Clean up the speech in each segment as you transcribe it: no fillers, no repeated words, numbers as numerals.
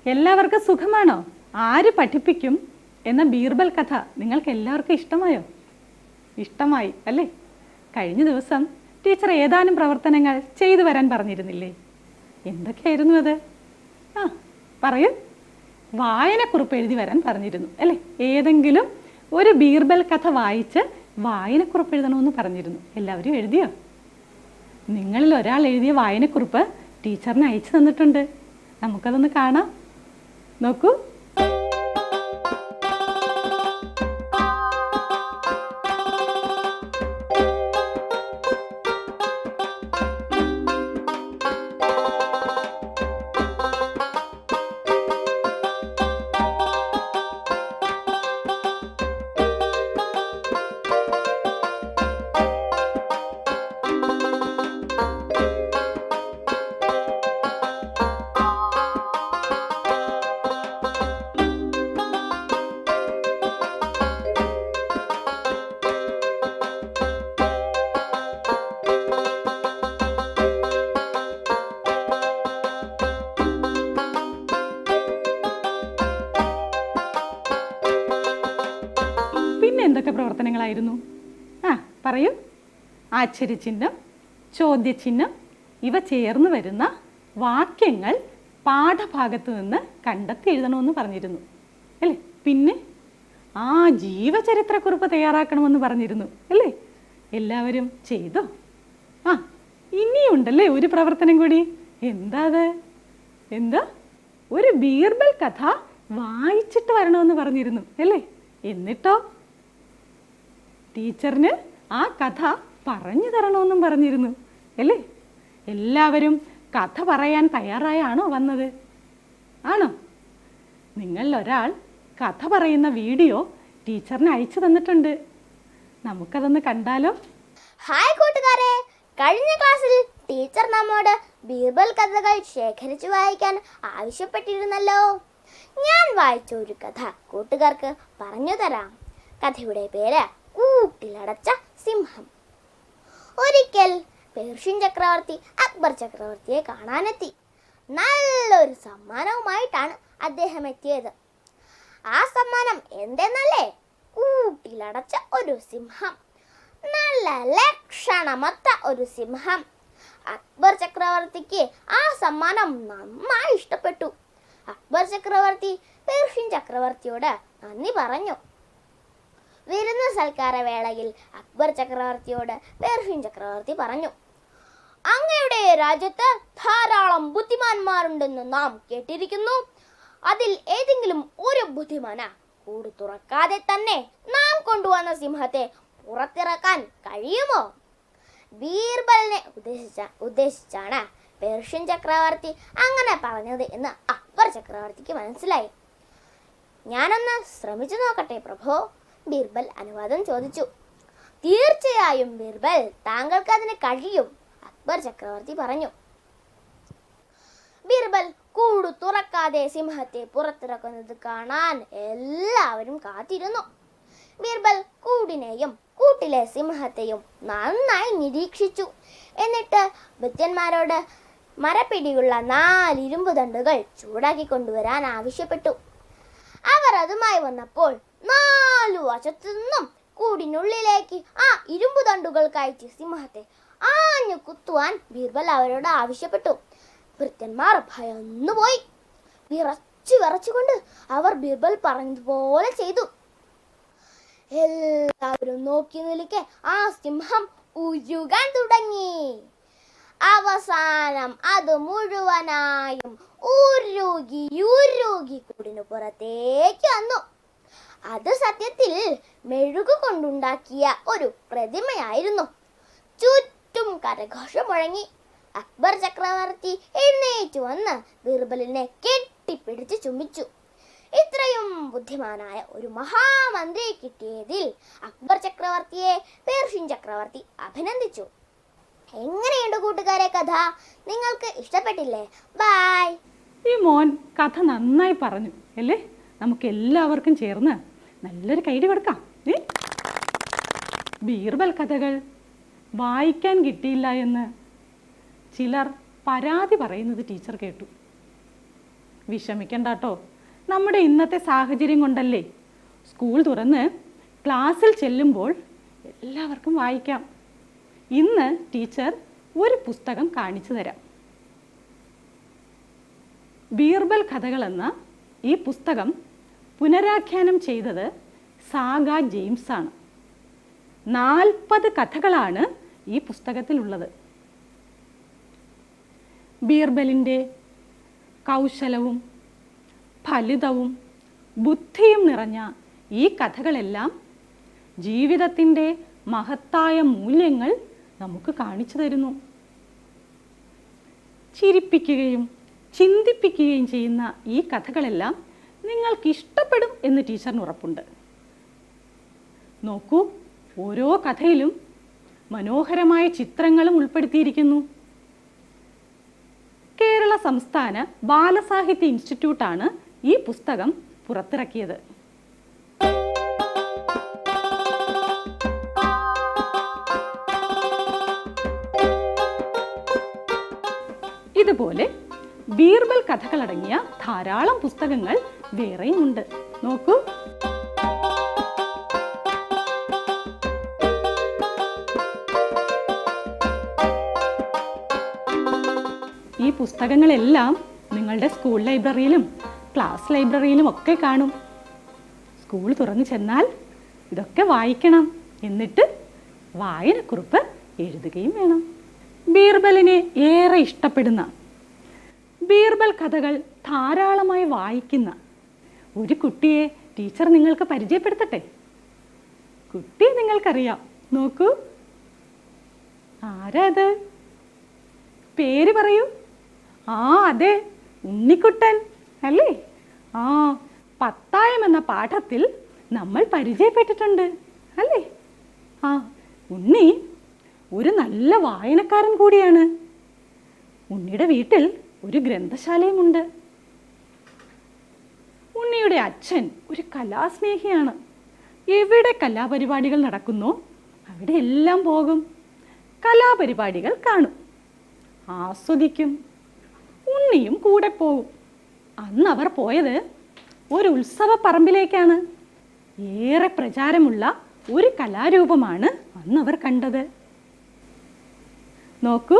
എല്ലാവർക്കും സുഖമാണോ? ആര് പഠിപ്പിക്കും എന്ന ബീർബൽ കഥ നിങ്ങൾക്ക് എല്ലാവർക്കും ഇഷ്ടമായോ? ഇഷ്ടമായി അല്ലേ? കഴിഞ്ഞ ദിവസം ടീച്ചർ ഏതാനും പ്രവർത്തനങ്ങൾ ചെയ്തു വരാൻ പറഞ്ഞിരുന്നില്ലേ? എന്തൊക്കെയായിരുന്നു അത്? പറയൂ. വായനക്കുറിപ്പ് എഴുതി വരാൻ പറഞ്ഞിരുന്നു അല്ലേ? ഏതെങ്കിലും ഒരു ബീർബൽ കഥ വായിച്ച് വായനക്കുറിപ്പ് എഴുതണമെന്ന് പറഞ്ഞിരുന്നു. എല്ലാവരും എഴുതിയോ? നിങ്ങളിൽ ഒരാൾ എഴുതിയ വായനക്കുറിപ്പ് ടീച്ചറിന് അയച്ചു തന്നിട്ടുണ്ട്. നമുക്കതൊന്ന് കാണാം. നോക്കൂ. എന്തൊക്കെ പ്രവർത്തനങ്ങളായിരുന്നു? പറയൂ. ആശ്ചര്യചിഹ്നം, ചോദ്യചിഹ്നം ഇവ ചേർന്ന് വരുന്ന വാക്യങ്ങൾ പാഠഭാഗത്ത് നിന്ന് കണ്ടെത്തി എഴുതണമെന്ന് പറഞ്ഞിരുന്നു അല്ലേ? പിന്നെ ജീവചരിത്രക്കുറിപ്പ് തയ്യാറാക്കണമെന്ന് പറഞ്ഞിരുന്നു അല്ലേ? എല്ലാവരും ചെയ്തോ? ഇനിയുണ്ടല്ലേ ഒരു പ്രവർത്തനം കൂടി. എന്താ അത്? എന്താ? ഒരു ബീർബൽ കഥ വായിച്ചിട്ട് വരണമെന്ന് പറഞ്ഞിരുന്നു അല്ലേ? എന്നിട്ടോ ടീച്ചറിന് ആ കഥ പറഞ്ഞു തരണമെന്നും പറഞ്ഞിരുന്നു അല്ലേ? എല്ലാവരും കഥ പറയാൻ തയ്യാറായാണോ വന്നത്? ആണോ? നിങ്ങളിൽ ഒരാൾ കഥ പറയുന്ന വീഡിയോ ടീച്ചറിന് അയച്ചു തന്നിട്ടുണ്ട്. നമുക്കതൊന്ന് കണ്ടാലോ? ഹായ് കൂട്ടുകാരെ, കഴിഞ്ഞ ക്ലാസ്സിൽ ടീച്ചർ നമ്മോട് ബീർബൽ കഥകൾ ശേഖരിച്ചു വായിക്കാൻ ആവശ്യപ്പെട്ടിരുന്നല്ലോ. ഞാൻ വായിച്ച ഒരു കഥ കൂട്ടുകാർക്ക് പറഞ്ഞു തരാം. കഥയുടെ പേര് കൂട്ടിലടച്ച സിംഹം. ഒരിക്കൽ പേർഷ്യൻ ചക്രവർത്തി അക്ബർ ചക്രവർത്തിയെ കാണാനെത്തി. നല്ലൊരു സമ്മാനവുമായിട്ടാണ് അദ്ദേഹം എത്തിയത്. ആ സമ്മാനം എന്തെന്നല്ലേ? കൂട്ടിലടച്ച ഒരു സിംഹം. നല്ല ലക്ഷണമൊത്ത ഒരു സിംഹം. അക്ബർ ചക്രവർത്തിക്ക് ആ സമ്മാനം നന്നായി ഇഷ്ടപ്പെട്ടു. അക്ബർ ചക്രവർത്തി പേർഷ്യൻ ചക്രവർത്തിയോട് നന്ദി പറഞ്ഞു. വിരുന്ന് സൽക്കാര വേളയിൽ അക്ബർ ചക്രവർത്തിയോട് പേർഷ്യൻ ചക്രവർത്തി പറഞ്ഞു, അങ്ങയുടെ രാജ്യത്ത് ധാരാളം ബുദ്ധിമാന്മാരുണ്ടെന്ന് നാം കേട്ടിരിക്കുന്നു. അതിൽ ഏതെങ്കിലും ഒരു ബുദ്ധിമാന് കൂട് തുറക്കാതെ തന്നെ നാം കൊണ്ടുവന്ന സിംഹത്തെ പുറത്തിറക്കാൻ കഴിയുമോ? ബീർബലിനെ ഉദ്ദേശിച്ചാണ് പേർഷ്യൻ ചക്രവർത്തി അങ്ങനെ പറഞ്ഞത് എന്ന് അക്ബർ ചക്രവർത്തിക്ക് മനസ്സിലായി. ഞാനൊന്ന് ശ്രമിച്ചു നോക്കട്ടെ പ്രഭോ, ബീർബൽ അനുവാദം ചോദിച്ചു. തീർച്ചയായും ബീർബൽ, താങ്കൾക്ക് അതിന് കഴിയും, അക്ബർ ചക്രവർത്തി പറഞ്ഞു. ബീർബൽ കൂട് തുറക്കാതെ സിംഹത്തെ പുറത്തിറക്കുന്നത് കാണാൻ എല്ലാവരും കാത്തിരുന്നു. ബീർബൽ കൂടിനെയും കൂട്ടിലെ സിംഹത്തെയും നന്നായി നിരീക്ഷിച്ചു. എന്നിട്ട് ഭൃത്യന്മാരോട് മരപ്പിടിയുള്ള 4 ഇരുമ്പ് ദണ്ടുകൾ ചൂടാക്കി കൊണ്ടുവരാൻ ആവശ്യപ്പെട്ടു. അവർ അതുമായി വന്നപ്പോൾ 4 വശത്തു നിന്നും കൂടിനുള്ളിലേക്ക് ആ ഇരുമ്പു ദണ്ടുകൾ കയറ്റി സിംഹത്തെ ആഞ്ഞു കുത്തുവാൻ ബീർബൽ അവരോട് ആവശ്യപ്പെട്ടു. ഭൃത്യന്മാർ ഭയന്നുപോയി. വിറച്ചുകൊണ്ട് അവർ ബീർബൽ പറഞ്ഞതുപോലെ ചെയ്തു. എല്ലാവരും നോക്കി നിൽക്കെ ആ സിംഹം ഉരുകാൻ തുടങ്ങി. അവസാനം അത് മുഴുവനായും ഉരുകി കൂടിനു പുറത്തേക്ക് വന്നു. അത് സത്യത്തിൽ മെഴുകു കൊണ്ടുണ്ടാക്കിയ ഒരു പ്രതിമയായിരുന്നു. ചുറ്റും കരഘോഷം മുഴങ്ങി. അക്ബർ ചക്രവർത്തി എഴുന്നേറ്റ് വന്ന് ബീർബലിനെ കെട്ടിപ്പിടിച്ച് ചുംബിച്ചു. ഇത്രയും ബുദ്ധിമാനായ ഒരു മഹാമന്ത്രിയെ കിട്ടിയതിൽ അക്ബർ ചക്രവർത്തിയെ പേർഷ്യൻ ചക്രവർത്തി അഭിനന്ദിച്ചു. എങ്ങനെയുണ്ട് കൂട്ടുകാരെ കഥ? നിങ്ങൾക്ക് ഇഷ്ടപ്പെട്ടില്ലേ? ബൈ. ഈ മോൻ കഥ നന്നായി പറഞ്ഞു അല്ലേ? നമുക്ക് എല്ലാവർക്കും ചേർന്ന് നല്ലൊരു കൈഡി കൊടുക്കാം. ബീർബൽ കഥകൾ വായിക്കാൻ കിട്ടിയില്ല എന്ന് ചിലർ പരാതി പറയുന്നത് ടീച്ചർ കേട്ടു. വിഷമിക്കണ്ട കേട്ടോ, നമ്മുടെ ഇന്നത്തെ സാഹചര്യം കൊണ്ടല്ലേ സ്കൂൾ തുറന്ന് ക്ലാസ്സിൽ ചെല്ലുമ്പോൾ എല്ലാവർക്കും വായിക്കാം. ഇന്ന് ടീച്ചർ ഒരു പുസ്തകം കാണിച്ചു തരാം. ബീർബൽ കഥകൾ എന്ന ഈ പുസ്തകം പുനരാഖ്യാനം ചെയ്തത് സാഗ ജെയിംസ് ആണ്. 40 കഥകളാണ് ഈ പുസ്തകത്തിലുള്ളത്. ബീർബലിൻ്റെ കൗശലവും ഫലിതവും ബുദ്ധിയും നിറഞ്ഞ ഈ കഥകളെല്ലാം ജീവിതത്തിൻ്റെ മഹത്തായ മൂല്യങ്ങൾ നമുക്ക് കാണിച്ചു തരുന്നു. ചിരിപ്പിക്കുകയും ചിന്തിപ്പിക്കുകയും ചെയ്യുന്ന ഈ കഥകളെല്ലാം നിങ്ങൾക്ക് ഇഷ്ടപ്പെടും എന്ന് ടീച്ചറിന് ഉറപ്പുണ്ട്. നോക്കൂ, ഓരോ കഥയിലും മനോഹരമായ ചിത്രങ്ങളും ഉൾപ്പെടുത്തിയിരിക്കുന്നു. കേരള സംസ്ഥാന ബാലസാഹിത്യ ഇൻസ്റ്റിറ്റ്യൂട്ടാണ് ഈ പുസ്തകം പുറത്തിറക്കിയത്. ഇതുപോലെ ബീർബൽ കഥകളടങ്ങിയ ധാരാളം പുസ്തകങ്ങൾ വേറെയും ഉണ്ട്. നോക്കൂ, ഈ പുസ്തകങ്ങളെല്ലാം നിങ്ങളുടെ സ്കൂൾ ലൈബ്രറിയിലും ക്ലാസ് ലൈബ്രറിയിലും ഒക്കെ കാണും. സ്കൂൾ തുറന്നു ചെന്നാൽ ഇതൊക്കെ വായിക്കണം. എന്നിട്ട് വായനക്കുറിപ്പ് എഴുതുകയും വേണം. ബീർബലിനെ ഏറെ ഇഷ്ടപ്പെടുന്ന, ബീർബൽ കഥകൾ ധാരാളമായി വായിക്കുന്ന ഒരു കുട്ടിയെ ടീച്ചർ നിങ്ങൾക്ക് പരിചയപ്പെടുത്തട്ടെ. കുട്ടിയെ നിങ്ങൾക്കറിയാം. നോക്കൂ, ആരാ അത്? പേര് പറയൂ. അതെ, ഉണ്ണിക്കുട്ടൻ അല്ലേ? പത്തായം എന്ന പാഠത്തിൽ നമ്മൾ പരിചയപ്പെട്ടിട്ടുണ്ട് അല്ലേ? ഉണ്ണി ഒരു നല്ല വായനക്കാരൻ കൂടിയാണ്. ഉണ്ണിയുടെ വീട്ടിൽ ഒരു ഗ്രന്ഥശാലയുമുണ്ട്. ഉണ്ണിയുടെ അച്ഛൻ ഒരു കലാസ്നേഹിയാണ്. എവിടെ കലാപരിപാടികൾ നടക്കുന്നോ അവിടെ എല്ലാം പോകും. കലാപരിപാടികൾ കാണും, ആസ്വദിക്കും. ഉണ്ണിയും കൂടെ പോകും. അന്ന് അവർ പോയത് ഒരു ഉത്സവ പറമ്പിലേക്കാണ്. ഏറെ പ്രചാരമുള്ള ഒരു കലാരൂപമാണ് അന്ന് അവർ കണ്ടത്. നോക്കൂ,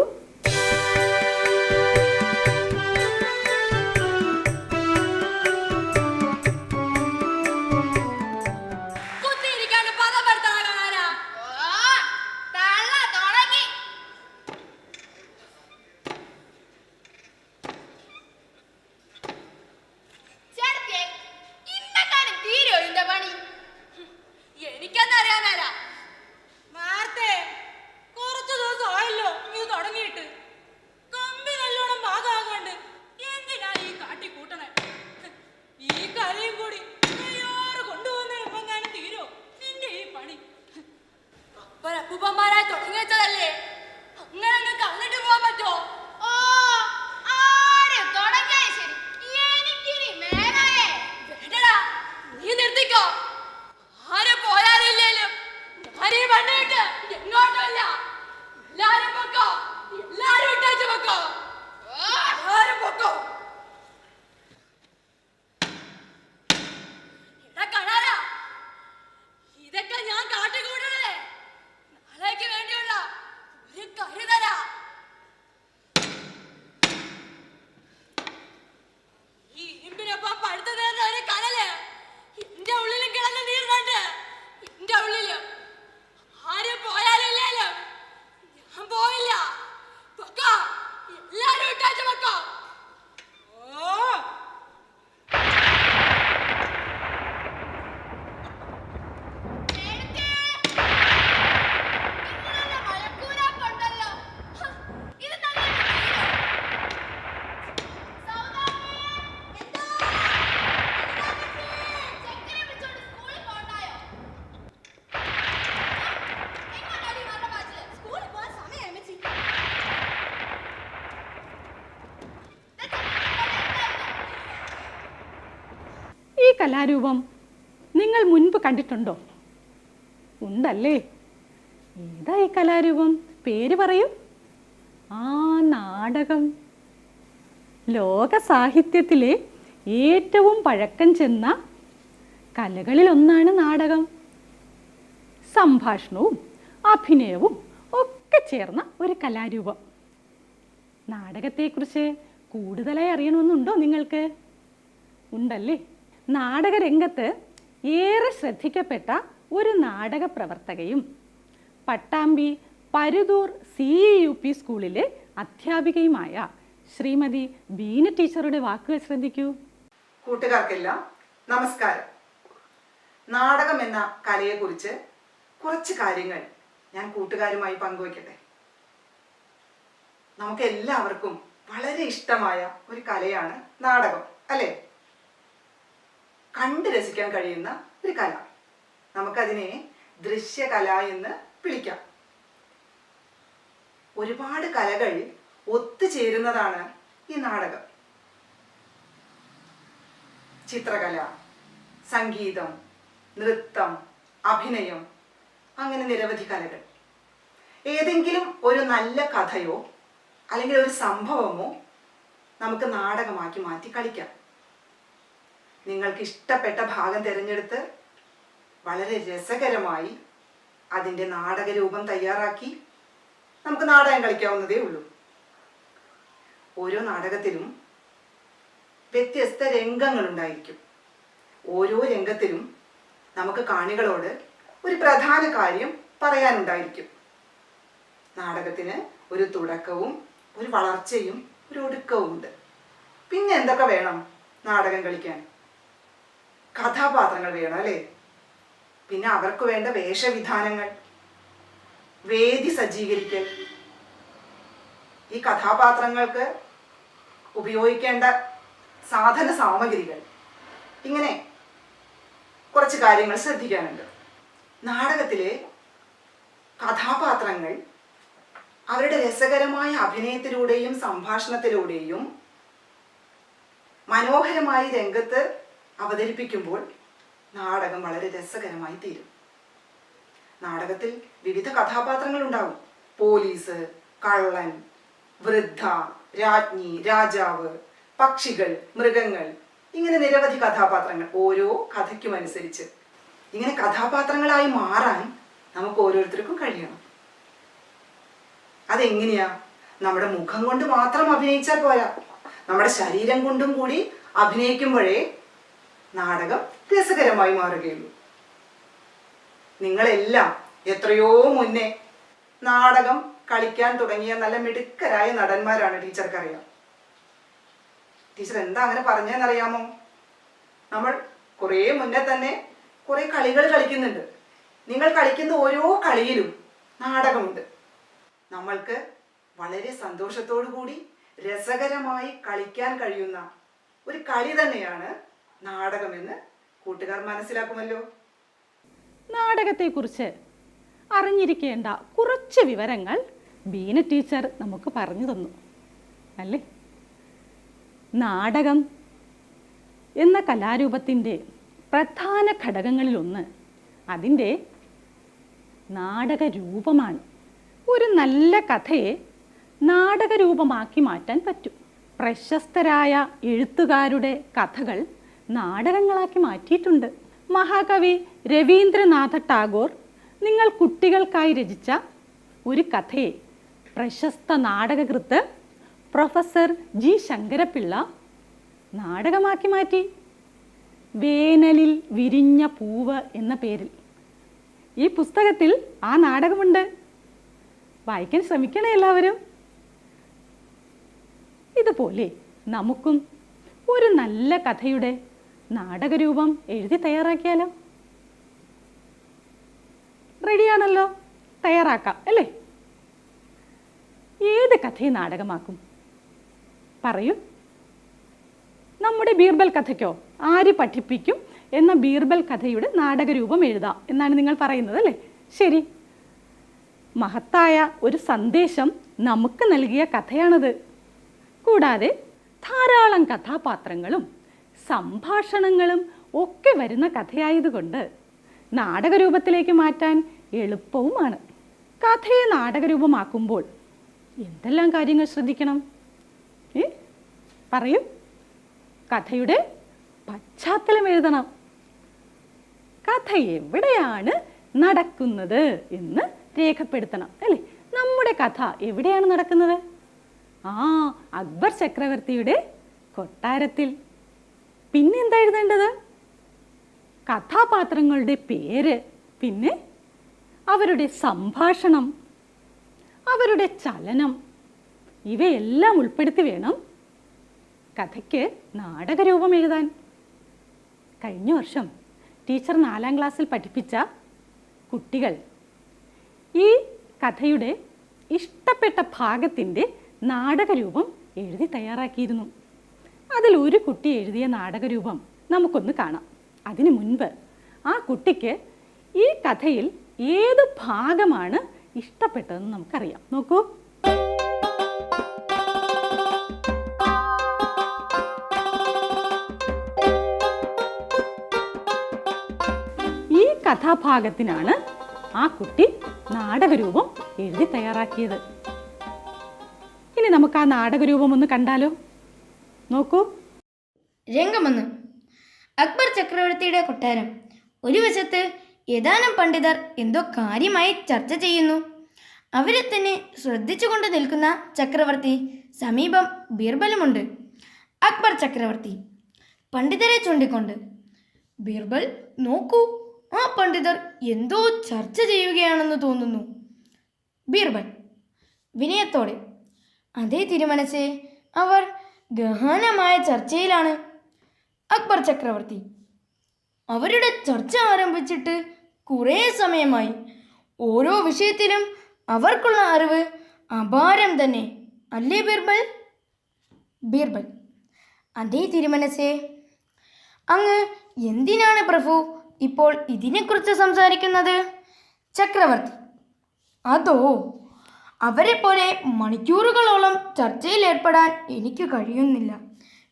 കലാരൂപം നിങ്ങൾ മുൻപ് കണ്ടിട്ടുണ്ടോ? ഉണ്ടല്ലേ? ഏതാ ഈ കലാരൂപം? പേര് പറയൂ. നാടകം. ലോക സാഹിത്യത്തിലെ ഏറ്റവും പഴക്കം ചെന്ന കലകളിലൊന്നാണ് നാടകം. സംഭാഷണവും അഭിനയവും ഒക്കെ ചേർന്ന ഒരു കലാരൂപം. നാടകത്തെക്കുറിച്ച് കൂടുതലായി അറിയണമെന്നുണ്ടോ നിങ്ങൾക്ക്? ഉണ്ടല്ലേ? നാടകരംഗത്ത് ഏറെ ശ്രദ്ധിക്കപ്പെട്ട ഒരു നാടക പ്രവർത്തകയും പട്ടാമ്പി പരുതൂർ CEUP സ്കൂളിലെ അധ്യാപികയുമായ ശ്രീമതി ബീന ടീച്ചറുടെ വാക്കുകൾ ശ്രദ്ധിക്കൂ. കൂട്ടുകാർക്കെല്ലാം നമസ്കാരം. നാടകം എന്ന കലയെക്കുറിച്ച് കുറച്ച് കാര്യങ്ങൾ ഞാൻ കൂട്ടുകാരുമായി പങ്കുവയ്ക്കട്ടെ. നമുക്ക് എല്ലാവർക്കും വളരെ ഇഷ്ടമായ ഒരു കലയാണ് നാടകം, അല്ലേ? കണ്ട് രസിക്കാൻ കഴിയുന്ന ഒരു കല. നമുക്കതിനെ ദൃശ്യകല എന്ന് വിളിക്കാം. ഒരുപാട് കലകൾ ഒത്തുചേരുന്നതാണ് ഈ നാടകം. ചിത്രകല, സംഗീതം, നൃത്തം, അഭിനയം, അങ്ങനെ നിരവധി കലകൾ. ഏതെങ്കിലും ഒരു നല്ല കഥയോ അല്ലെങ്കിൽ ഒരു സംഭവമോ നമുക്ക് നാടകമാക്കി മാറ്റി കളിക്കാം. നിങ്ങൾക്ക് ഇഷ്ടപ്പെട്ട ഭാഗം തിരഞ്ഞെടുത്ത് വളരെ രസകരമായി അതിൻ്റെ നാടകരൂപം തയ്യാറാക്കി നമുക്ക് നാടകം കളിക്കാവുന്നതേ ഉള്ളൂ. ഓരോ നാടകത്തിലും വ്യത്യസ്ത രംഗങ്ങളുണ്ടായിരിക്കും. ഓരോ രംഗത്തിലും നമുക്ക് കാണികളോട് ഒരു പ്രധാന കാര്യം പറയാനുണ്ടായിരിക്കും. നാടകത്തിന് ഒരു തുടക്കവും ഒരു വളർച്ചയും ഒരു ഒടുക്കവും ഉണ്ട്. പിന്നെ എന്തൊക്കെ വേണം നാടകം കളിക്കാൻ? കഥാപാത്രങ്ങൾ വേണം, അല്ലേ? പിന്നെ അവർക്ക് വേണ്ട വേഷവിധാനങ്ങൾ, വേദി സജ്ജീകരിക്കൽ, ഈ കഥാപാത്രങ്ങൾക്ക് ഉപയോഗിക്കേണ്ട സാധന സാമഗ്രികൾ, ഇങ്ങനെ കുറച്ച് കാര്യങ്ങൾ ശ്രദ്ധിക്കാനുണ്ട്. നാടകത്തിലെ കഥാപാത്രങ്ങൾ അവരുടെ രസകരമായ അഭിനയത്തിലൂടെയും സംഭാഷണത്തിലൂടെയും മനോഹരമായി രംഗത്ത് അവതരിപ്പിക്കുമ്പോൾ നാടകം വളരെ രസകരമായി തീരും. നാടകത്തിൽ വിവിധ കഥാപാത്രങ്ങൾ ഉണ്ടാവും. പോലീസ്, കള്ളൻ, വൃദ്ധ, രാജ്ഞി, രാജാവ്, പക്ഷികൾ, മൃഗങ്ങൾ, ഇങ്ങനെ നിരവധി കഥാപാത്രങ്ങൾ ഓരോ കഥയ്ക്കുമനുസരിച്ച്. ഇങ്ങനെ കഥാപാത്രങ്ങളായി മാറാൻ നമുക്ക് ഓരോരുത്തർക്കും കഴിയണം. അതെങ്ങനെയാ? നമ്മുടെ മുഖം കൊണ്ട് മാത്രം അഭിനയിച്ചാൽ പോരാ, നമ്മുടെ ശരീരം കൊണ്ടും കൂടി അഭിനയിക്കുമ്പോഴേ നാടകം രസകരമായി മാറുകയുള്ളൂ. നിങ്ങളെല്ലാം എത്രയോ മുന്നേ നാടകം കളിക്കാൻ തുടങ്ങിയ നല്ല മിടുക്കരായ നടന്മാരാണ് ടീച്ചർക്കറിയാം. ടീച്ചർ എന്താ അങ്ങനെ പറഞ്ഞതെന്നറിയാമോ? നമ്മൾ കുറേ മുന്നേ തന്നെ കുറേ കളികൾ കളിക്കുന്നുണ്ട്. നിങ്ങൾ കളിക്കുന്ന ഓരോ കളിയിലും നാടകമുണ്ട്. നമ്മൾക്ക് വളരെ സന്തോഷത്തോടു കൂടി രസകരമായി കളിക്കാൻ കഴിയുന്ന ഒരു കളി തന്നെയാണ് നാടകമെന്ന് കൂട്ടുകാർ മനസ്സിലാക്കുമല്ലോ. നാടകത്തെക്കുറിച്ച് അറിഞ്ഞിരിക്കേണ്ട കുറച്ച് വിവരങ്ങൾ ബീന ടീച്ചർ നമുക്ക് പറഞ്ഞു തന്നു, അല്ലേ? നാടകം എന്ന കലാരൂപത്തിൻ്റെ പ്രധാന ഘടകങ്ങളിലൊന്ന് അതിൻ്റെ നാടകരൂപമാണ്. ഒരു നല്ല കഥയെ നാടകരൂപമാക്കി മാറ്റാൻ പറ്റും. പ്രശസ്തരായ എഴുത്തുകാരുടെ കഥകൾ നാടകങ്ങളാക്കി മാറ്റിയിട്ടുണ്ട്. മഹാകവി രവീന്ദ്രനാഥ ടാഗോർ നിങ്ങൾ കുട്ടികൾക്കായി രചിച്ച ഒരു കഥയെ പ്രശസ്ത നാടകകൃത്ത് പ്രൊഫസർ G. ശങ്കരപ്പിള്ള നാടകമാക്കി മാറ്റി. വേനലിൽ വിരിഞ്ഞ പൂവ് എന്ന പേരിൽ. ഈ പുസ്തകത്തിൽ ആ നാടകമുണ്ട്. വായിക്കാൻ ശ്രമിക്കണേ എല്ലാവരും. ഇതുപോലെ നമുക്കും ഒരു നല്ല കഥയുടെ നാടകരൂപം എഴുതി തയ്യാറാക്കിയാലോ? റെഡിയാണല്ലോ? തയ്യാറാക്കാം, അല്ലേ? ഏത് കഥയെ നാടകമാക്കും? പറയൂ. നമ്മുടെ ബീർബൽ കഥയ്ക്കോ ആര് പഠിപ്പിക്കും എന്ന ബീർബൽ കഥയുടെ നാടകരൂപം എഴുതാം എന്നാണ് നിങ്ങൾ പറയുന്നത്, അല്ലേ? ശരി. മഹത്തായ ഒരു സന്ദേശം നമുക്ക് നൽകിയ കഥയാണത്. കൂടാതെ ധാരാളം കഥാപാത്രങ്ങളും സംഭാഷണങ്ങളും ഒക്കെ വരുന്ന കഥയായതുകൊണ്ട് നാടകരൂപത്തിലേക്ക് മാറ്റാൻ എളുപ്പവുമാണ്. കഥയെ നാടകരൂപമാക്കുമ്പോൾ എന്തെല്ലാം കാര്യങ്ങൾ ശ്രദ്ധിക്കണം? പറയൂ. കഥയുടെ പശ്ചാത്തലം എഴുതണം. കഥ എവിടെയാണ് നടക്കുന്നത് എന്ന് രേഖപ്പെടുത്തണം, അല്ലേ? നമ്മുടെ കഥ എവിടെയാണ് നടക്കുന്നത്? അക്ബർ ചക്രവർത്തിയുടെ കൊട്ടാരത്തിൽ. പിന്നെ എന്താ എഴുതേണ്ടത്? കഥാപാത്രങ്ങളുടെ പേര്, പിന്നെ അവരുടെ സംഭാഷണം, അവരുടെ ചലനം, ഇവയെല്ലാം ഉൾപ്പെടുത്തി വേണം കഥയ്ക്ക് നാടകരൂപം എഴുതാൻ. കഴിഞ്ഞ വർഷം ടീച്ചർ 4ാം ക്ലാസ്സിൽ പഠിപ്പിച്ച കുട്ടികൾ ഈ കഥയുടെ ഇഷ്ടപ്പെട്ട ഭാഗത്തിൻ്റെ നാടകരൂപം എഴുതി തയ്യാറാക്കിയിരുന്നു. അതിലൊരു കുട്ടി എഴുതിയ നാടകരൂപം നമുക്കൊന്ന് കാണാം. അതിനു മുൻപ് ആ കുട്ടിക്ക് ഈ കഥയിൽ ഏത് ഭാഗമാണ് ഇഷ്ടപ്പെട്ടതെന്ന് നമുക്കറിയാം. നോക്കൂ. ഈ കഥാഭാഗത്തിനാണ് ആ കുട്ടി നാടകരൂപം എഴുതി തയ്യാറാക്കിയത്. ഇനി നമുക്ക് ആ നാടകരൂപം ഒന്ന് കണ്ടാലോ? നോക്കൂ. രംഗമൊന്ന്. അക്ബർ ചക്രവർത്തിയുടെ കൊട്ടാരം. ഒരു വശത്ത് ഏതാനും പണ്ഡിതർ എന്തോ കാര്യമായി ചർച്ച ചെയ്യുന്നു. അവരെ തന്നെ ശ്രദ്ധിച്ചുകൊണ്ട് നിൽക്കുന്ന ചക്രവർത്തി. സമീപം ബീർബലുമുണ്ട്. അക്ബർ ചക്രവർത്തി പണ്ഡിതരെ ചൂണ്ടിക്കൊണ്ട്, ബീർബൽ നോക്കൂ, ആ പണ്ഡിതർ എന്തോ ചർച്ച ചെയ്യുകയാണെന്ന് തോന്നുന്നു. ബീർബൽ വിനയത്തോടെ, അതേ തിരുമനസ്സേ, അവർ ഗഹനമായ ചർച്ചയിലാണ്. അക്ബർ ചക്രവർത്തി അവരുടെ ചർച്ച ആരംഭിച്ചിട്ട് കുറേ സമയമായി. ഓരോ വിഷയത്തിലും അവർക്കുള്ള അറിവ് അപാരം തന്നെ, അല്ലേ ബീർബൽ? ബീർബൽ അതേ തിരുമനസ്സേ. അങ്ങ് എന്തിനാണ് പ്രഭു ഇപ്പോൾ ഇതിനെക്കുറിച്ച് സംസാരിക്കുന്നത്? ചക്രവർത്തി അതോ, അവരെ പോലെ മണിക്കൂറുകളോളം ചർച്ചയിൽ ഏർപ്പെടാൻ എനിക്ക് കഴിയുന്നില്ല.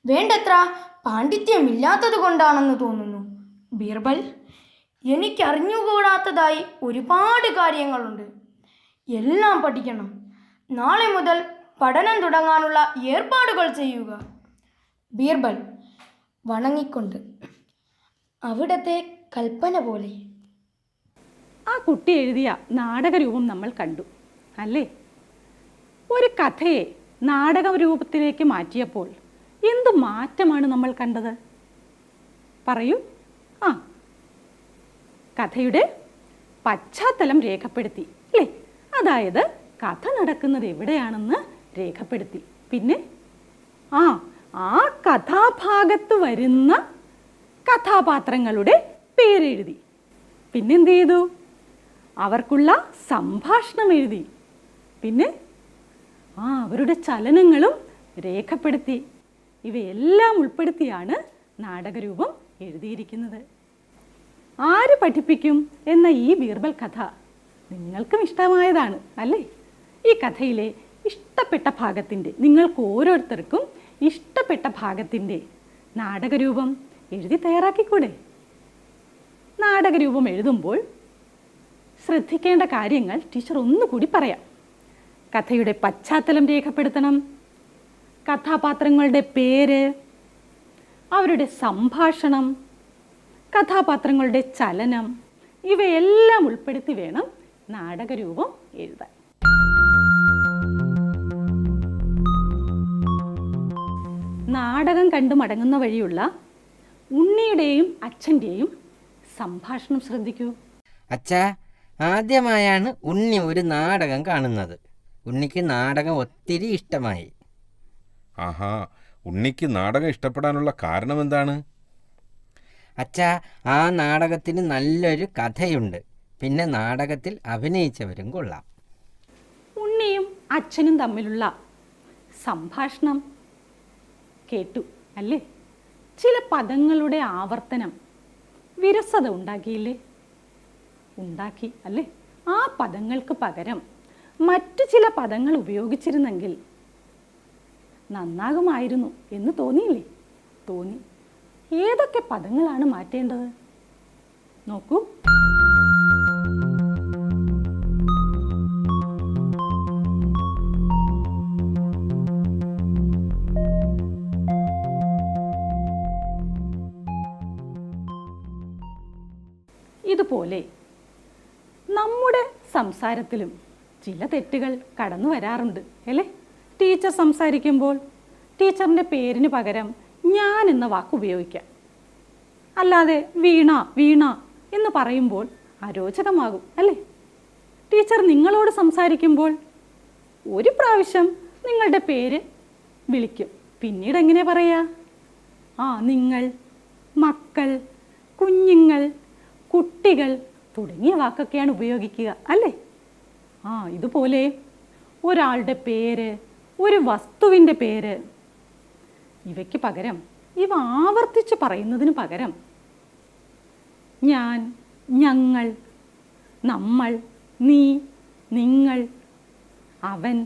വേണ്ടത്ര പാണ്ഡിത്യമില്ലാത്തത് കൊണ്ടാണെന്ന് തോന്നുന്നു. ബീർബൽ എനിക്കറിഞ്ഞുകൂടാത്തതായി ഒരുപാട് കാര്യങ്ങളുണ്ട്. എല്ലാം പഠിക്കണം. നാളെ മുതൽ പഠനം തുടങ്ങാനുള്ള ഏർപ്പാടുകൾ ചെയ്യുക. ബീർബൽ വണങ്ങിക്കൊണ്ട്, അവിടത്തെ കൽപ്പന പോലെ. ആ കുട്ടി എഴുതിയ നാടകരൂപം നമ്മൾ കണ്ടു, അല്ലേ? ഒരു കഥയെ നാടകരൂപത്തിലേക്ക് മാറ്റിയപ്പോൾ എന്ത് മാറ്റമാണ് നമ്മൾ കണ്ടത്? പറയൂ. കഥയുടെ പശ്ചാത്തലം രേഖപ്പെടുത്തി, അല്ലേ? അതായത് കഥ നടക്കുന്നത് എവിടെയാണെന്ന് രേഖപ്പെടുത്തി. പിന്നെ ആ കഥാഭാഗത്ത് വരുന്ന കഥാപാത്രങ്ങളുടെ പേരെഴുതി. പിന്നെന്ത് ചെയ്തു? അവർക്കുള്ള സംഭാഷണം എഴുതി. പിന്നെ അവരുടെ ചലനങ്ങളും രേഖപ്പെടുത്തി. ഇവയെല്ലാം ഉൾപ്പെടുത്തിയാണ് നാടകരൂപം എഴുതിയിരിക്കുന്നത്. ആര് പഠിപ്പിക്കും എന്ന ഈ ബീർബൽ കഥ നിങ്ങൾക്കും ഇഷ്ടമായതാണ്, അല്ലേ? ഈ കഥയിലെ ഇഷ്ടപ്പെട്ട ഭാഗത്തിൻ്റെ, നിങ്ങൾക്ക് ഓരോരുത്തർക്കും ഇഷ്ടപ്പെട്ട ഭാഗത്തിൻ്റെ നാടകരൂപം എഴുതി തയ്യാറാക്കിക്കൂടെ? നാടകരൂപം എഴുതുമ്പോൾ ശ്രദ്ധിക്കേണ്ട കാര്യങ്ങൾ ടീച്ചർ ഒന്നുകൂടി പറയാം. കഥയുടെ പശ്ചാത്തലം രേഖപ്പെടുത്തണം, കഥാപാത്രങ്ങളുടെ പേര്, അവരുടെ സംഭാഷണം, കഥാപാത്രങ്ങളുടെ ചലനം, ഇവയെല്ലാം ഉൾപ്പെടുത്തി വേണം നാടകരൂപം എഴുതാൻ. നാടകം കണ്ടു മടങ്ങുന്ന വഴിയുള്ള ഉണ്ണിയുടെയും അച്ഛൻ്റെയും സംഭാഷണം ശ്രദ്ധിക്കൂ. അച്ഛാ, ആദ്യമായാണ് ഉണ്ണി ഒരു നാടകം കാണുന്നത്. ഉണ്ണിക്ക് നാടകം ഒത്തിരി ഇഷ്ടമായി. ആഹാ, ഉണ്ണിക്ക് നാടകം ഇഷ്ടപ്പെടാനുള്ള കാരണം എന്താണ്? അച്ഛാ, ആ നാടകത്തിന് നല്ലൊരു കഥയുണ്ട്. പിന്നെ നാടകത്തിൽ അഭിനയിച്ചവരും കൊള്ളാം. ഉണ്ണിയും അച്ഛനും തമ്മിലുള്ള സംഭാഷണം കേട്ടു, അല്ലേ? ചില പദങ്ങളുടെ ആവർത്തനം വിരസത ഉണ്ടാക്കിയില്ലേ? ഉണ്ടാക്കി, അല്ലേ? ആ പദങ്ങൾക്ക് പകരം മറ്റു ചില പദങ്ങൾ ഉപയോഗിച്ചിരുന്നെങ്കിൽ നന്നാകുമായിരുന്നു എന്ന് തോന്നിയില്ലേ? തോന്നി. ഏതൊക്കെ പദങ്ങളാണ് മാറ്റേണ്ടത്? നോക്കൂ. ഇതുപോലെ നമ്മുടെ സംസാരത്തിലും ചില തെറ്റുകൾ കടന്നു വരാറുണ്ട് അല്ലേ? ടീച്ചർ സംസാരിക്കുമ്പോൾ ടീച്ചറിൻ്റെ പേരിന് പകരം ഞാൻ എന്ന വാക്ക് ഉപയോഗിക്കാം. അല്ലാതെ വീണ വീണ എന്ന് പറയുമ്പോൾ അരോചകമാകും അല്ലേ? ടീച്ചർ നിങ്ങളോട് സംസാരിക്കുമ്പോൾ ഒരു പ്രാവശ്യം നിങ്ങളുടെ പേര് വിളിക്കും, പിന്നീട് എങ്ങനെ പറയാ? നിങ്ങൾ, മക്കൾ, കുഞ്ഞുങ്ങൾ, കുട്ടികൾ തുടങ്ങിയ വാക്കൊക്കെയാണ് ഉപയോഗിക്കുക അല്ലേ? ഇതുപോലെ ഒരാളുടെ പേര്, ഒരു വസ്തുവിൻ്റെ പേര്, ഇവയ്ക്ക് പകരം, ഇവ ആവർത്തിച്ച് പറയുന്നതിന് പകരം ഞാൻ, ഞങ്ങൾ, നമ്മൾ, നീ, നിങ്ങൾ, അവൻ,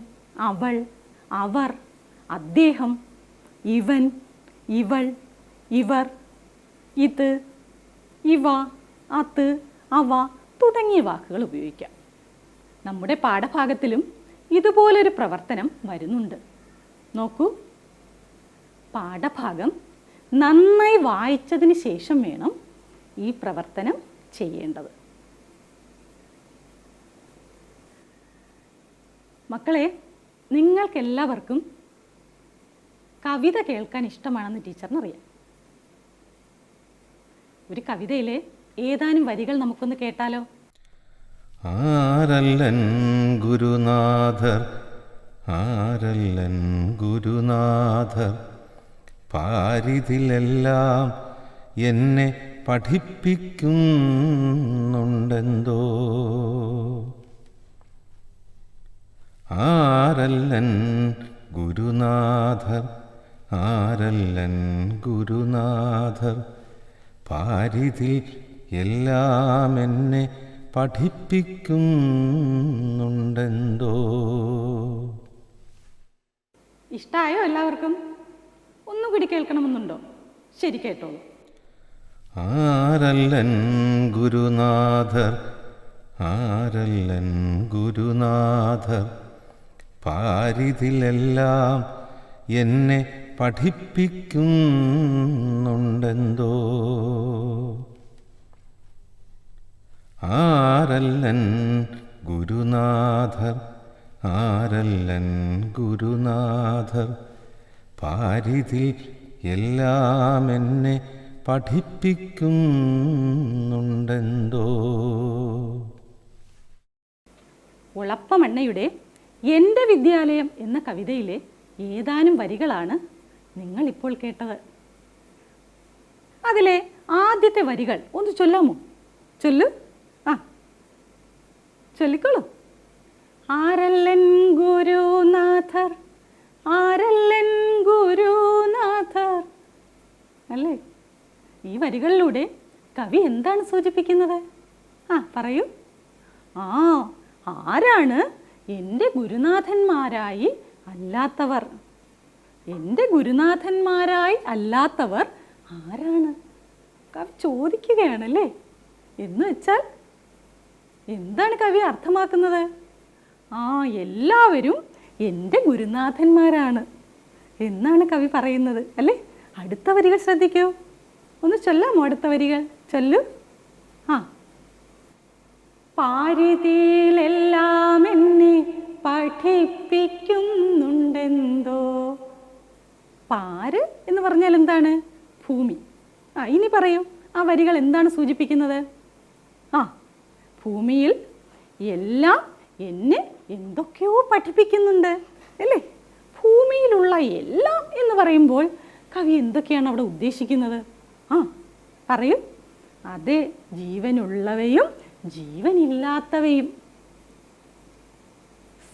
അവൾ, അവർ, അദ്ദേഹം, ഇവൻ, ഇവൾ, ഇവർ, ഇത്, ഇവ, അത്, അവ തുടങ്ങിയ വാക്കുകൾ ഉപയോഗിക്കാം. നമ്മുടെ പാഠഭാഗത്തിലും ഇതുപോലൊരു പ്രവർത്തനം വരുന്നുണ്ട്. നോക്കൂ, പാഠഭാഗം നന്നായി വായിച്ചതിന് ശേഷം വേണം ഈ പ്രവർത്തനം ചെയ്യേണ്ടത്. മക്കളെ, നിങ്ങൾക്കെല്ലാവർക്കും കവിത കേൾക്കാൻ ഇഷ്ടമാണെന്ന് ടീച്ചറിനറിയാം. ഒരു കവിതയിലെ ഏതാനും വരികൾ നമുക്കൊന്ന് കേട്ടാലോ? ആരല്ലൻ ഗുരുനാഥർ, ആരല്ലൻ ഗുരുനാഥർ, പാരിതിലെല്ലാം എന്നെ പഠിപ്പിക്കുന്നുണ്ടെന്തോ. ആരല്ലൻ ഗുരുനാഥർ, ആരല്ലൻ ഗുരുനാഥർ, പാരിതിൽ എല്ലാം എന്നെ പഠിപ്പിക്കുന്നുണ്ടെന്തോ. ഇഷ്ടായോ എല്ലാവർക്കും? ഒന്നുകൂടി കേൾക്കണമെന്നുണ്ടോ? ശരി, കേട്ടോളൂ. ആരല്ലൻ ഗുരുനാഥർ, ആരല്ലൻ ഗുരുനാഥർ, പാരിതിലെല്ലാം എന്നെ പഠിപ്പിക്കുന്നുണ്ടെന്തോ. ആരല്ലൻ ഗുരുനാഥർ, ആരല്ലൻ ഗുരുനാഥർ, പാരിതിൽ എല്ലാം എന്നെ പഠിപ്പിക്കുന്നുണ്ടെന്തോ. ഉളപ്പമണ്ണയുടെ എൻ്റെ വിദ്യാലയം എന്ന കവിതയിലെ ഏതാനും വരികളാണ് നിങ്ങളിപ്പോൾ കേട്ടത്. അതിലെ ആദ്യത്തെ വരികൾ ഒന്ന് ചൊല്ലാമോ? ചൊല്ലു. ചൊല്ലിക്കോളൂ. ആരല്ലൻ ഗുരുനാഥർ, ആരല്ലൻ ഗുരുനാഥർ. അല്ലേ? ഈ വരികളിലൂടെ കവി എന്താണ് സൂചിപ്പിക്കുന്നത്? പറയൂ. ആരാണ് എൻ്റെ ഗുരുനാഥന്മാരായി അല്ലാത്തവർ? എൻ്റെ ഗുരുനാഥന്മാരായി അല്ലാത്തവർ ആരാണ്? കവി ചോദിക്കുകയാണല്ലേ. എന്ന് വെച്ചാൽ എന്താണ് കവി അർത്ഥമാക്കുന്നത്? എല്ലാവരും എൻ്റെ ഗുരുനാഥന്മാരാണ് എന്നാണ് കവി പറയുന്നത് അല്ലേ? അടുത്ത വരികൾ ശ്രദ്ധിക്കൂ. ഒന്ന് ചൊല്ലാമോ അടുത്ത വരികൾ? ചൊല്ലു. പാരിതിയിലെല്ലാം എന്നെ പഠിപ്പിക്കുന്നുണ്ടെന്തോ. പാര് എന്ന് പറഞ്ഞാൽ എന്താണ്? ഭൂമി. ഇനി പറയൂ, ആ വരികൾ എന്താണ് സൂചിപ്പിക്കുന്നത്? ഭൂമിയിൽ എല്ലാം എന്നെ എന്തൊക്കെയോ പഠിപ്പിക്കുന്നുണ്ട് അല്ലേ? ഭൂമിയിലുള്ള എല്ലാം എന്ന് പറയുമ്പോൾ കവി എന്തൊക്കെയാണ് അവിടെ ഉദ്ദേശിക്കുന്നത്? പറയൂ. അതെ, ജീവനുള്ളവയും ജീവനില്ലാത്തവയും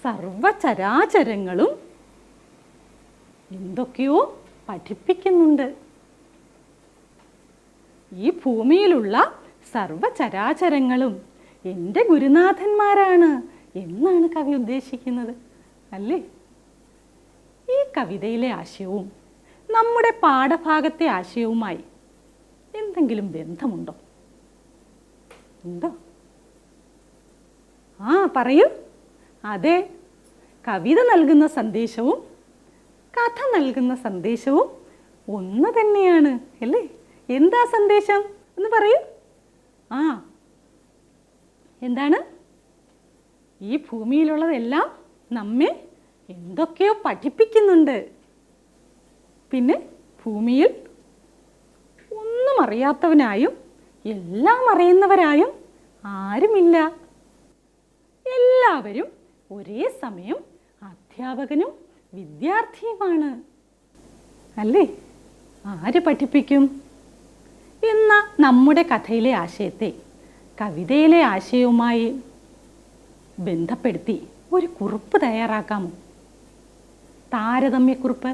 സർവചരാചരങ്ങളും എന്തൊക്കെയോ പഠിപ്പിക്കുന്നുണ്ട്. ഈ ഭൂമിയിലുള്ള സർവചരാചരങ്ങളും എൻ്റെ ഗുരുനാഥന്മാരാണ് എന്നാണ് കവി ഉദ്ദേശിക്കുന്നത് അല്ലേ? ഈ കവിതയിലെ ആശയവും നമ്മുടെ പാഠഭാഗത്തെ ആശയവുമായി എന്തെങ്കിലും ബന്ധമുണ്ടോ? ഉണ്ടോ? ആ പറയൂ. അതെ, കവിത നൽകുന്ന സന്ദേശവും കഥ നൽകുന്ന സന്ദേശവും ഒന്ന് തന്നെയാണ് അല്ലേ? എന്താ സന്ദേശം എന്ന് പറയൂ. ആ എന്താണ്? ഈ ഭൂമിയിലുള്ളതെല്ലാം നമ്മെ എന്തൊക്കെയോ പഠിപ്പിക്കുന്നുണ്ട്. പിന്നെ ഭൂമിയിൽ ഒന്നും അറിയാത്തവനായും എല്ലാം അറിയുന്നവരായും ആരുമില്ല. എല്ലാവരും ഒരേ സമയം അധ്യാപകനും വിദ്യാർത്ഥിയുമാണ് അല്ലേ? ആര് പഠിപ്പിക്കും എന്ന നമ്മുടെ കഥയിലെ ആശയത്തെ കവിതയിലെ ആശയവുമായി ബന്ധപ്പെടുത്തി ഒരു കുറിപ്പ് തയ്യാറാക്കാമോ? താരതമ്യക്കുറിപ്പ്.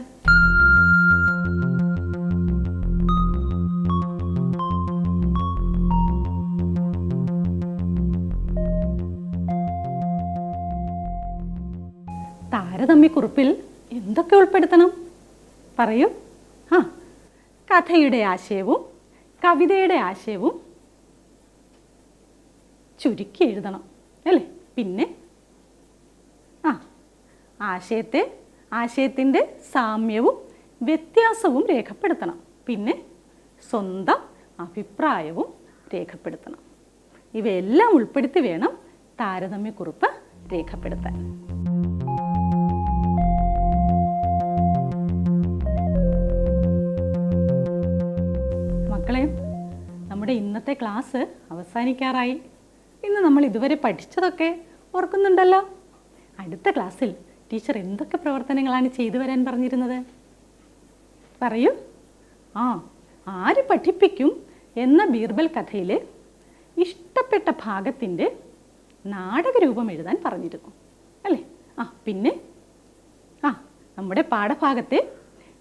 താരതമ്യക്കുറിപ്പിൽ എന്തൊക്കെ ഉൾപ്പെടുത്തണം പറയൂ. ആ കഥയുടെ ആശയവും കവിതയുടെ ആശയവും ചുരുക്കി എഴുതണം അല്ലേ? പിന്നെ ആശയത്തിൻ്റെ സാമ്യവും വ്യത്യാസവും രേഖപ്പെടുത്തണം. പിന്നെ സ്വന്തം അഭിപ്രായവും രേഖപ്പെടുത്തണം. ഇവയെല്ലാം ഉൾപ്പെടുത്തി വേണം താരതമ്യക്കുറിപ്പ് രേഖപ്പെടുത്താൻ. മക്കളെ, നമ്മുടെ ഇന്നത്തെ ക്ലാസ് അവസാനിക്കാറായി. ഇന്ന് നമ്മൾ ഇതുവരെ പഠിച്ചതൊക്കെ ഓർക്കുന്നുണ്ടല്ലോ. അടുത്ത ക്ലാസ്സിൽ ടീച്ചർ എന്തൊക്കെ പ്രവർത്തനങ്ങളാണ് ചെയ്തു വരാൻ പറഞ്ഞിരുന്നത് പറയൂ. ആര് പഠിപ്പിക്കും എന്ന ബീർബൽ കഥയിലെ ഇഷ്ടപ്പെട്ട ഭാഗത്തിൻ്റെ നാടകരൂപം എഴുതാൻ പറഞ്ഞിരുന്നു അല്ലേ? പിന്നെ നമ്മുടെ പാഠഭാഗത്തെ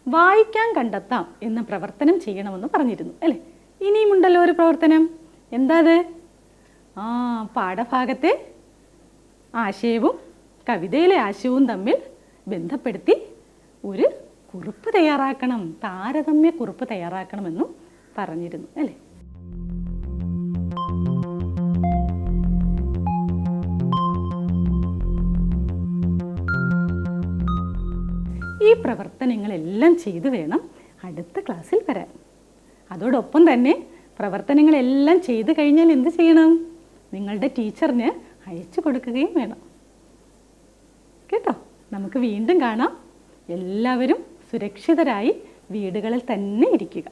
വായിക്കാൻ കണ്ടെത്താം എന്ന പ്രവർത്തനം ചെയ്യണമെന്ന് പറഞ്ഞിരുന്നു അല്ലേ? ഇനിയുമുണ്ടല്ലോ ഒരു പ്രവർത്തനം. എന്താ അത്? പാഠഭാഗത്തെ ആശയവും കവിതയിലെ ആശയവും തമ്മിൽ ബന്ധപ്പെടുത്തി ഒരു കുറിപ്പ് തയ്യാറാക്കണം, താരതമ്യ കുറിപ്പ് തയ്യാറാക്കണമെന്നും പറഞ്ഞിരുന്നു അല്ലേ? ഈ പ്രവർത്തനങ്ങളെല്ലാം ചെയ്തു വേണം അടുത്ത ക്ലാസ്സിൽ വരാൻ. അതോടൊപ്പം തന്നെ പ്രവർത്തനങ്ങളെല്ലാം ചെയ്തു കഴിഞ്ഞാൽ എന്ത് ചെയ്യണം? നിങ്ങളുടെ ടീച്ചറിന് അയച്ചു കൊടുക്കുകയും വേണം കേട്ടോ. നമുക്ക് വീണ്ടും കാണാം. എല്ലാവരും സുരക്ഷിതരായി വീടുകളിൽ തന്നെ ഇരിക്കുക.